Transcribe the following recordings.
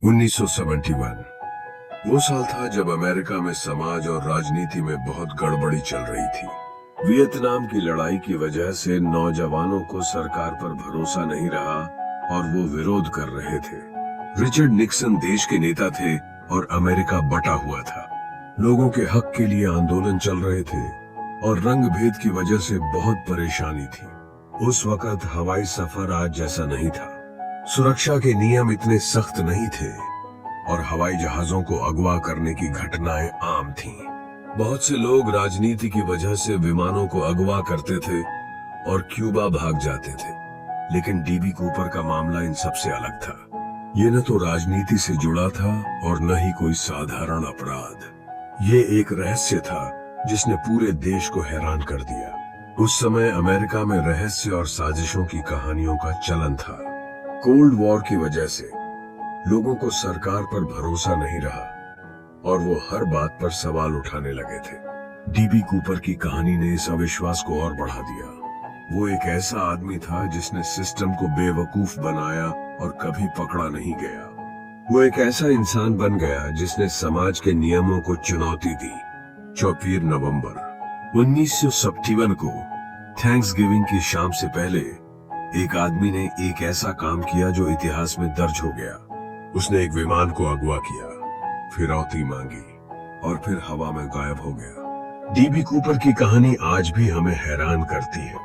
1971 वो साल था जब अमेरिका में समाज और राजनीति में बहुत गड़बड़ी चल रही थी। वियतनाम की लड़ाई की वजह से नौजवानों को सरकार पर भरोसा नहीं रहा और वो विरोध कर रहे थे। रिचर्ड निक्सन देश के नेता थे और अमेरिका बटा हुआ था। लोगों के हक के लिए आंदोलन चल रहे थे और रंग भेद की वजह से बहुत परेशानी थी। उस वक्त हवाई सफर आज जैसा नहीं था। सुरक्षा के नियम इतने सख्त नहीं थे और हवाई जहाजों को अगवा करने की घटनाएं आम थीं। बहुत से लोग राजनीति की वजह से विमानों को अगवा करते थे और क्यूबा भाग जाते थे, लेकिन डीबी कूपर का मामला इन सबसे अलग था। ये न तो राजनीति से जुड़ा था और न ही कोई साधारण अपराध। ये एक रहस्य था जिसने पूरे देश को हैरान कर दिया। उस समय अमेरिका में रहस्य और साजिशों की कहानियों का चलन था। कोल्ड वॉर की वजह से लोगों को सरकार पर भरोसा नहीं रहा और वो हर बात पर सवाल उठाने लगे थे। डीबी कूपर की कहानी ने इस अविश्वास को और बढ़ा दिया। वो एक ऐसा आदमी था जिसने सिस्टम को बेवकूफ बनाया और कभी पकड़ा नहीं गया। वो एक ऐसा इंसान बन गया जिसने समाज के नियमों को चुनौती दी। 24 नवंबर 1957 को थैंक्सगिविंग की शाम से पहले एक आदमी ने एक ऐसा काम किया जो इतिहास में दर्ज हो गया। उसने एक विमान को अगवा किया, फिरौती मांगी और फिर हवा में गायब हो गया। डीबी कूपर की कहानी आज भी हमें हैरान करती है,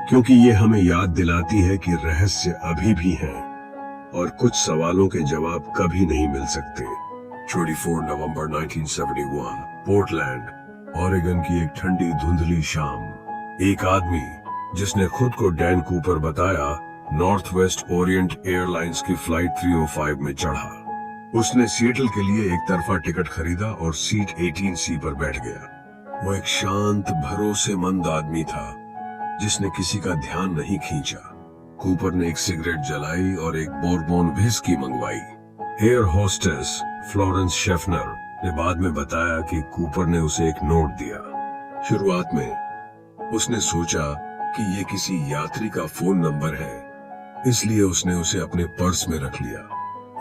क्योंकि ये हमें याद दिलाती है कि रहस्य अभी भी हैं और कुछ सवालों के जवाब कभी नहीं मिल सकते। 24 नवंबर 1971 पोर्टलैंड, ऑरेगन की एक ठंडी धुंधली शाम, एक आदमी जिसने खुद को डैन कूपर बताया, नॉर्थ वेस्ट ओरिएंट एयरलाइंस की फ्लाइट 305 में चढ़ा। उसने सिएटल के लिए एक तरफा टिकट खरीदा और सीट 18C पर बैठ गया। वो एक शांत भरोसेमंद आदमी था जिसने किसी का ध्यान नहीं खींचा। कूपर ने एक सिगरेट जलाई और एक बोरबोन व्हिस्की मंगवाई। एयर होस्टेस फ्लोरेंस शेफनर ने बाद में बताया कि कूपर ने उसे एक नोट दिया। शुरुआत में उसने सोचा कि ये किसी यात्री का फोन नंबर है, इसलिए उसने उसे अपने पर्स में रख लिया।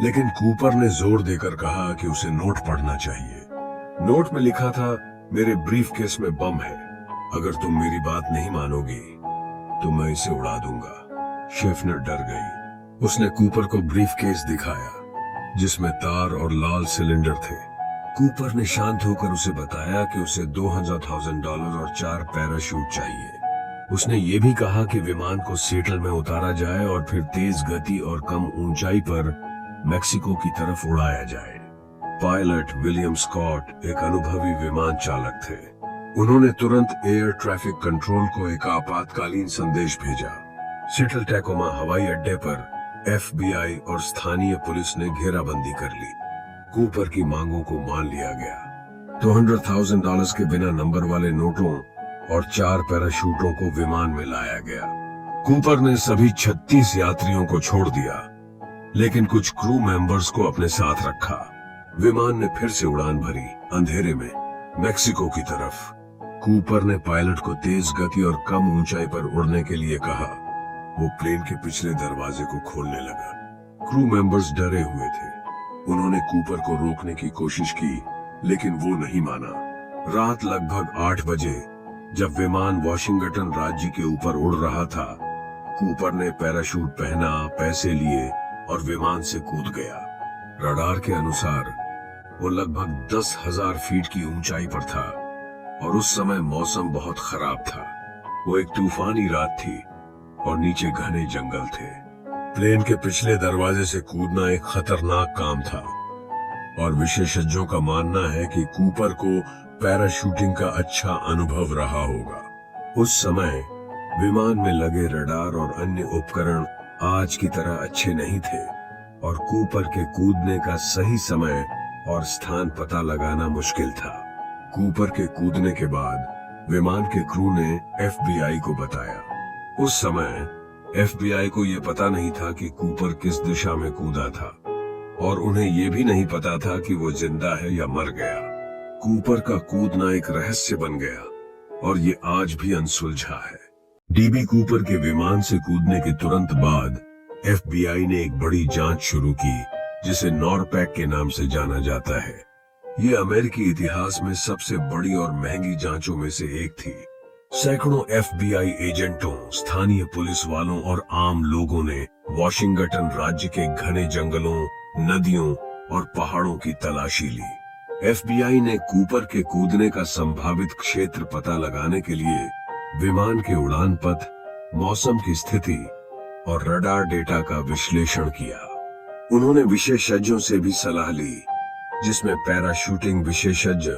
लेकिन कूपर ने जोर देकर कहा कि उसे नोट पढ़ना चाहिए। नोट में लिखा था, मेरे ब्रीफकेस में बम है, अगर तुम मेरी बात नहीं मानोगी तो मैं इसे उड़ा दूंगा। शेफनर डर गई। उसने कूपर को ब्रीफकेस दिखाया जिसमें तार और लाल सिलेंडर थे। कूपर ने शांत होकर उसे बताया कि उसे $200,000 और 4 पैराशूट चाहिए। उसने ये भी कहा कि विमान को सिएटल में उतारा जाए और फिर तेज गति और कम ऊंचाई पर मेक्सिको की तरफ उड़ाया जाए। पायलट विलियम स्कॉट एक अनुभवी विमान चालक थे। उन्होंने तुरंत एयर ट्रैफिक कंट्रोल को एक आपातकालीन संदेश भेजा। सिएटल टैकोमा हवाई अड्डे पर FBI और स्थानीय पुलिस ने घेराबंदी कर ली। कूपर की मांगों को मान लिया गया। $200,000 के बिना नंबर वाले नोटों और 4 पैराशूटों को विमान में लाया गया। कूपर ने सभी 36 यात्रियों को छोड़ दिया, लेकिन कुछ क्रू मेंबर्स को अपने साथ रखा। विमान ने फिर से उड़ान भरी, अंधेरे में मेक्सिको की तरफ। कूपर ने पायलट को तेज गति और कम ऊंचाई पर उड़ने के लिए कहा। वो प्लेन के पिछले दरवाजे को खोलने लगा। क्रू मेंबर्स डरे हुए थे। उन्होंने कूपर को रोकने की कोशिश की, लेकिन वो नहीं माना। रात लगभग 8 बजे जब विमान वॉशिंगटन राज्य के ऊपर उड़ रहा था, कूपर ने पैराशूट पहना, पैसे लिए और विमान से कूद गया। रडार के अनुसार वो लगभग 10,000 फीट की ऊंचाई पर था और उस समय मौसम बहुत खराब था। वो एक तूफानी रात थी और नीचे घने जंगल थे। प्लेन के पिछले दरवाजे से कूदना एक खतरनाक काम था और विशेषज्ञों का मानना है कि कूपर को पैराशूटिंग का अच्छा अनुभव रहा होगा। उस समय विमान में लगे रडार और अन्य उपकरण आज की तरह अच्छे नहीं थे और कूपर के कूदने का सही समय और स्थान पता लगाना मुश्किल था। कूपर के कूदने के बाद विमान के क्रू ने FBI को बताया। उस समय FBI को यह पता नहीं था कि कूपर किस दिशा में कूदा था और उन्हें यह भी नहीं पता था कि वो जिंदा है या मर गया। कूपर का कूदना एक रहस्य बन गया और ये आज भी अनसुलझा है। डीबी कूपर के विमान से कूदने के तुरंत बाद FBI ने एक बड़ी जांच शुरू की जिसे नॉरपैक के नाम से जाना जाता है। ये अमेरिकी इतिहास में सबसे बड़ी और महंगी जांचों में से एक थी। सैकड़ों FBI एजेंटों, स्थानीय पुलिस वालों और आम लोगों ने वॉशिंगटन राज्य के घने जंगलों, नदियों और पहाड़ों की तलाशी ली। FBI ने कूपर के कूदने का संभावित क्षेत्र पता लगाने के लिए विमान के उड़ान पथ, मौसम की स्थिति और रडार डेटा का विश्लेषण किया। उन्होंने विशेषज्ञों से भी सलाह ली, जिसमें पैराशूटिंग विशेषज्ञ,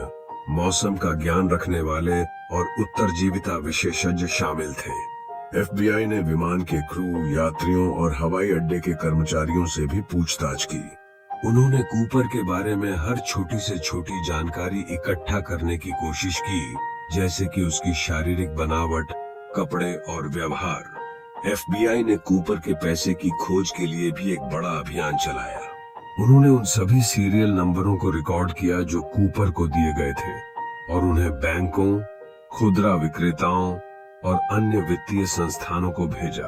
मौसम का ज्ञान रखने वाले और उत्तरजीविता विशेषज्ञ शामिल थे। FBI ने विमान के क्रू, यात्रियों और हवाई अड्डे के कर्मचारियों से भी पूछताछ की। उन्होंने कूपर के बारे में हर छोटी से छोटी जानकारी इकट्ठा करने की कोशिश की, जैसे कि उसकी शारीरिक बनावट, कपड़े और व्यवहार। FBI ने कूपर के पैसे की खोज के लिए भी एक बड़ा अभियान चलाया। उन्होंने उन सभी सीरियल नंबरों को रिकॉर्ड किया जो कूपर को दिए गए थे और उन्हें बैंकों, खुदरा विक्रेताओं और अन्य वित्तीय संस्थानों को भेजा।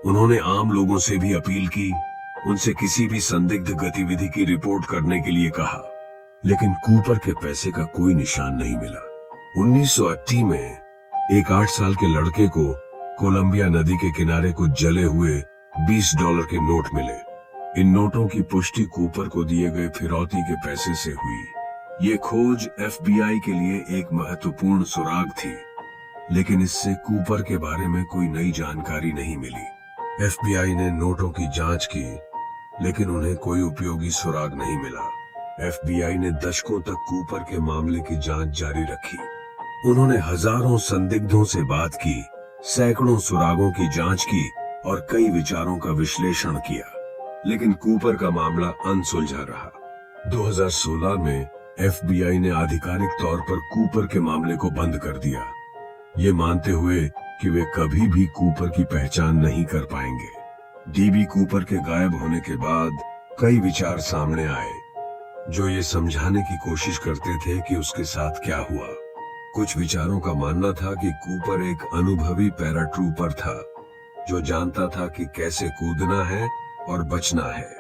उन्होंने आम लोगों से भी अपील की, उनसे किसी भी संदिग्ध गतिविधि की रिपोर्ट करने के लिए कहा, लेकिन कूपर के पैसे का कोई निशान नहीं मिला। 1980 में एक 8 साल के लड़के को कोलंबिया नदी के किनारे कुछ जले हुए $20 के नोट मिले। इन नोटों की पुष्टि कूपर को दिए गए फिरौती के पैसे से हुई। ये खोज FBI के लिए एक महत्वपूर्ण सुराग थी, लेकिन इससे कूपर के बारे में कोई नई जानकारी नहीं मिली। FBI ने नोटों की जांच की, लेकिन उन्हें कोई उपयोगी सुराग नहीं मिला। FBI ने दशकों तक कूपर के मामले की जांच जारी रखी। उन्होंने हजारों संदिग्धों से बात की, सैकड़ों सुरागों की जांच की और कई विचारों का विश्लेषण किया, लेकिन कूपर का मामला अनसुलझा रहा। 2016 में FBI ने आधिकारिक तौर पर कूपर के मामले को बंद कर दिया, ये मानते हुए कि वे कभी भी कूपर की पहचान नहीं कर पाएंगे। DB कूपर के गायब होने के बाद कई विचार सामने आए, जो ये समझाने की कोशिश करते थे कि उसके साथ क्या हुआ। कुछ विचारों का मानना था कि कूपर एक अनुभवी पैराट्रूपर था, जो जानता था कि कैसे कूदना है और बचना है।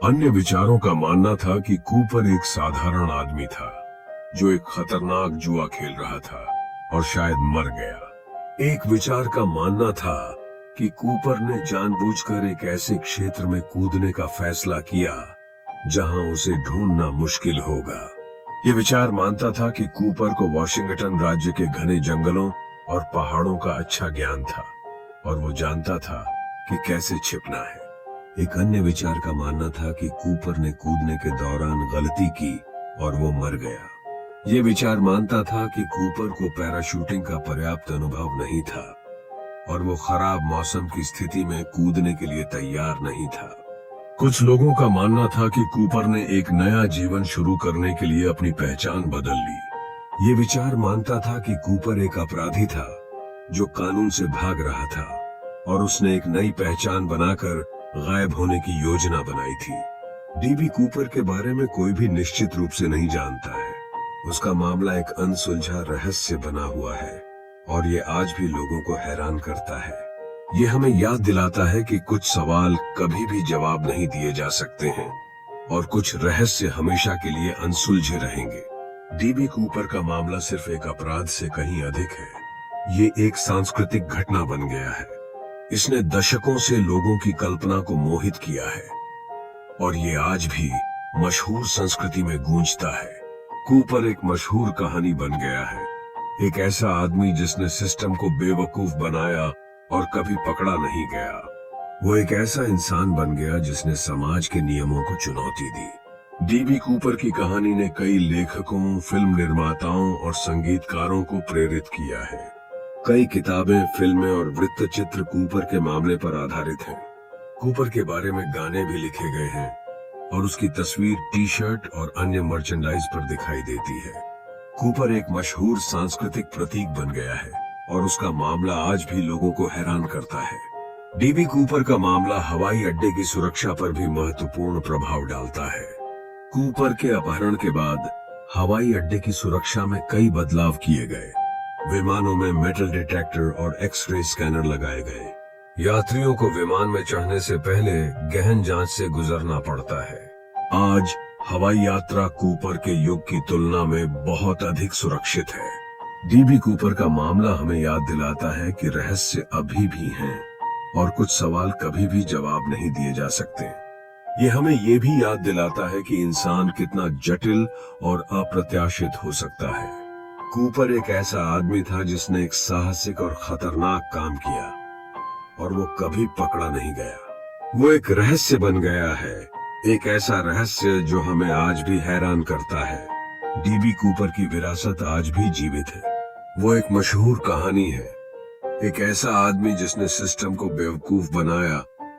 अन्य विचारों का मानना था कि कूपर एक साधारण आदमी था, जो एक खतरनाक जुआ खेल रहा था और शायद मर गया। एक विचार का मानना था कि कूपर ने जानबूझकर एक ऐसे क्षेत्र में कूदने का फैसला किया जहां उसे ढूंढना मुश्किल होगा। ये विचार मानता था कि कूपर को वॉशिंगटन राज्य के घने जंगलों और पहाड़ों का अच्छा ज्ञान था और वो जानता था कि कैसे छिपना है। एक अन्य विचार का मानना था कि कूपर ने कूदने के दौरान गलती की और वो मर गया। ये विचार मानता था कि कूपर को पैराशूटिंग का पर्याप्त अनुभव नहीं था और वो खराब मौसम की स्थिति में कूदने के लिए तैयार नहीं था। कुछ लोगों का मानना था कि कूपर ने एक नया जीवन शुरू करने के लिए अपनी पहचान बदल ली। ये विचार मानता था कि कूपर एक अपराधी था जो कानून से भाग रहा था और उसने एक नई पहचान बनाकर गायब होने की योजना बनाई थी। DB कूपर के बारे में कोई भी निश्चित रूप से नहीं जानता है। उसका मामला एक अनसुलझा रहस्य बना हुआ है और ये आज भी लोगों को हैरान करता है। ये हमें याद दिलाता है कि कुछ सवाल कभी भी जवाब नहीं दिए जा सकते हैं और कुछ रहस्य हमेशा के लिए अनसुलझे रहेंगे। DB कूपर का मामला सिर्फ एक अपराध से कहीं अधिक है। ये एक सांस्कृतिक घटना बन गया है। इसने दशकों से लोगों की कल्पना को मोहित किया है और ये आज भी मशहूर संस्कृति में गूंजता है। कूपर एक मशहूर कहानी बन गया है, एक ऐसा आदमी जिसने सिस्टम को बेवकूफ बनाया और कभी पकड़ा नहीं गया। वो एक ऐसा इंसान बन गया जिसने समाज के नियमों को चुनौती दी। DB कूपर की कहानी ने कई लेखकों, फिल्म निर्माताओं और संगीतकारों को प्रेरित किया है। कई किताबें, फिल्में और वृत्तचित्र कूपर के मामले पर आधारित हैं। कूपर के बारे में गाने भी लिखे गए हैं और उसकी तस्वीर टी-शर्ट और अन्य मर्चेंडाइज पर दिखाई देती है। कूपर एक मशहूर सांस्कृतिक प्रतीक बन गया है और उसका मामला आज भी लोगों को हैरान करता है। DB कूपर का मामला हवाई अड्डे की सुरक्षा पर भी महत्वपूर्ण प्रभाव डालता है। कूपर के अपहरण के बाद हवाई अड्डे की सुरक्षा में कई बदलाव किए गए। विमानों में मेटल डिटेक्टर और एक्स-रे स्कैनर लगाए गए। यात्रियों को विमान में चढ़ने से पहले गहन जांच से गुजरना पड़ता है। आज हवाई यात्रा कूपर के युग की तुलना में बहुत अधिक सुरक्षित है। डीबी कूपर का मामला हमें याद दिलाता है कि रहस्य अभी भी हैं और कुछ सवाल कभी भी जवाब नहीं दिए जा सकते। ये हमें ये भी याद दिलाता है कि इंसान कितना जटिल और अप्रत्याशित हो सकता है। कूपर एक ऐसा आदमी था जिसने एक साहसिक और खतरनाक काम किया और वो कभी पकड़ा नहीं गया। वो एक रहस्य बन गया है, एक ऐसा रहस्य जो हमें आज भी हैरान करता है। डीबी कूपर की विरासत आज भी जीवित है। वो एक मशहूर कहानी है, एक ऐसा आदमी जिसने सिस्टम को बेवकूफ बनाया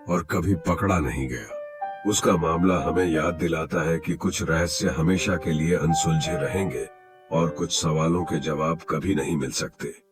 और कभी पकड़ा नहीं गया। उसका मामला हमें याद दिलाता है कि कुछ रहस्य हमेशा के लिए अनसुलझे रहेंगे और कुछ सवालों के जवाब कभी नहीं मिल सकते।